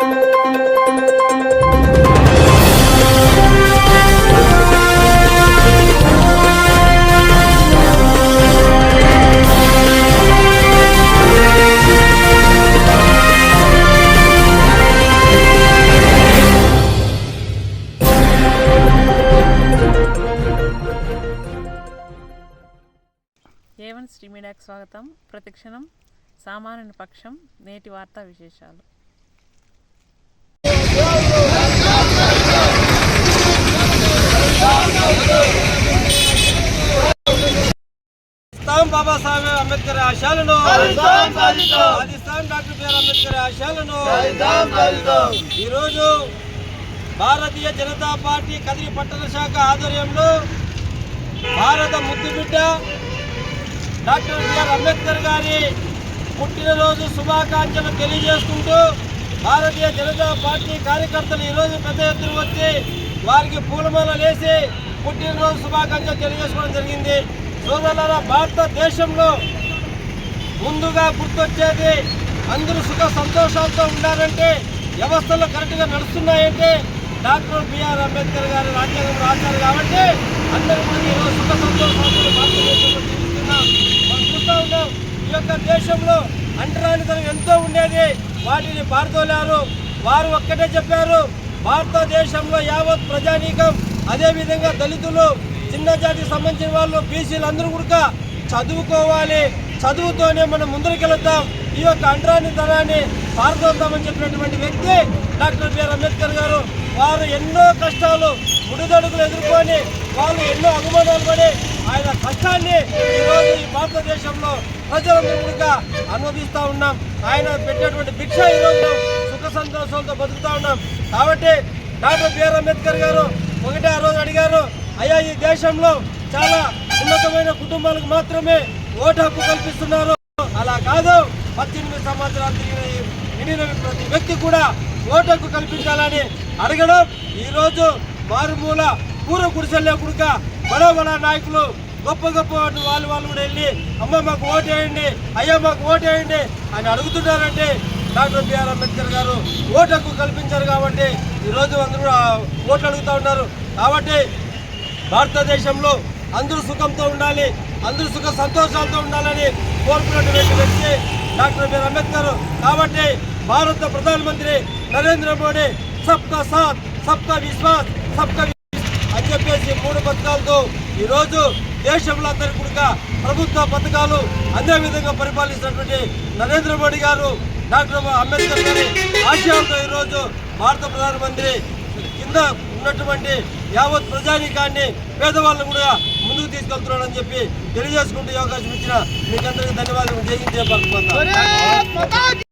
A1 Shri మీడియాకు స్వాగతం. ప్రతిక్షణం సామాన్యుని పక్షం. నేటి వార్తా విశేషాలు. బాబాసాహెబ్ అంబేద్కర్ ఆశయాలను సాధిస్తాం. డాక్టర్ బిఆర్ అంబేద్కర్ ఆశయాలను ఈరోజు భారతీయ జనతా పార్టీ కదిరి పట్టణ శాఖ ఆధ్వర్యంలో భారత ముద్దుబిడ్డ డాక్టర్ బిఆర్ అంబేద్కర్ గారి పుట్టినరోజు శుభాకాంక్షలు తెలియజేసుకుంటూ భారతీయ జనతా పార్టీ కార్యకర్తలు ఈరోజు పెద్ద ఎత్తున వచ్చి వారికి పూలమాలలు వేసి పుట్టినరోజు శుభాకాంక్షలు తెలియజేసుకోవడం జరిగింది. సోదరులారా, భారతదేశంలో ముందుగా గుర్తొచ్చేది అందరూ సుఖ సంతోషాలతో ఉండాలంటే, వ్యవస్థలు కరెక్ట్గా నడుస్తున్నాయంటే డాక్టర్ బిఆర్ అంబేద్కర్ గారు రాజ్యాంగం రాశారు. కాబట్టి అందరూ కూడా ఈరోజు సుఖ సంతోషాలతో భారతదేశంలో జీవిస్తున్నాం. మనం చూస్తూ ఉన్నాం, ఈ యొక్క దేశంలో అంటరానితనం ఎంతో ఉండేది, వాటిని పారదోలారు. వారు ఒక్కటే చెప్పారు, భారతదేశంలో యావత్ ప్రజానీకం, అదేవిధంగా దళితులు, చిన్న జాతికి సంబంధించిన వాళ్ళు, బీసీలు అందరూ కూడా చదువుకోవాలి, చదువుతోనే మనం ముందుకెళ్తాం, ఈ యొక్క అంటరానితనాన్ని పారదోలుతామని చెప్పినటువంటి వ్యక్తి డాక్టర్ బిఆర్ అంబేద్కర్ గారు. వారు ఎన్నో కష్టాలు, ముడిదడుగులు ఎదుర్కొని వాళ్ళు ఎన్నో అవమానాలు పడి ఆయన కష్టాన్ని ఈరోజు ఈ భారతదేశంలో ప్రజలందరూ కూడా అనుభవిస్తూ ఉన్నాం. ఆయన పెట్టేటువంటి భిక్ష ఈరోజు సుఖ సంతోషాలతో బతుకుతూ ఉన్నాం. కాబట్టి డాక్టర్ బిఆర్ అంబేద్కర్ గారు ఒకటే ఆ రోజు అడిగారు, అయ్యా ఈ దేశంలో చాలా ఉన్నతమైన కుటుంబాలకు మాత్రమే ఓటు హక్కు కల్పిస్తున్నారు, అలా కాదు 18 సంవత్సరాలు నిండిన ప్రతి వ్యక్తి కూడా ఓటు హక్కు కల్పించాలని అడగడం. ఈరోజు మారుమూల పూర్వ గుడిసెల్లో కూడా బడా బడా నాయకులు, గొప్ప గొప్ప వాళ్ళు కూడా వెళ్ళి అమ్మ మాకు ఓటు వేయండి, అయ్యా మాకు ఓటు వేయండి అని అడుగుతున్నారంటే డాక్టర్ బిఆర్ అంబేద్కర్ గారు ఓటు హక్కు కల్పించారు. కాబట్టి ఈరోజు అందరూ ఓట్లు అడుగుతూ ఉన్నారు. కాబట్టి భారతదేశంలో అందరూ సుఖంతో ఉండాలి, అందరూ సుఖ సంతోషాలతో ఉండాలని కోరుకున్నటువంటి వ్యక్తి డాక్టర్ బిఆర్ అంబేద్కర్. కాబట్టి భారత ప్రధానమంత్రి నరేంద్ర మోడీ సబ్కా సాత్, సబ్కా విశ్వాస్, సబ్కా అని చెప్పేసి 3 పథకాలతో ఈరోజు దేశంలో అందరికీ కూడా ప్రభుత్వ పథకాలు అదేవిధంగా పరిపాలిస్తున్నటువంటి నరేంద్ర మోడీ గారు డాక్టర్ అంబేద్కర్ గారి ఆశయాలతో ఈరోజు భారత ప్రధానమంత్రి కింద ఉన్నటువంటి యావత్ ప్రజానీకాన్ని, పేదవాళ్ళను కూడా ముందుకు తీసుకెళ్తున్నాడని చెప్పి తెలియజేసుకుంటూ అవకాశం ఇచ్చిన మీకందరికీ ధన్యవాదాలు. జై హింద్, జై భారత్ మాత.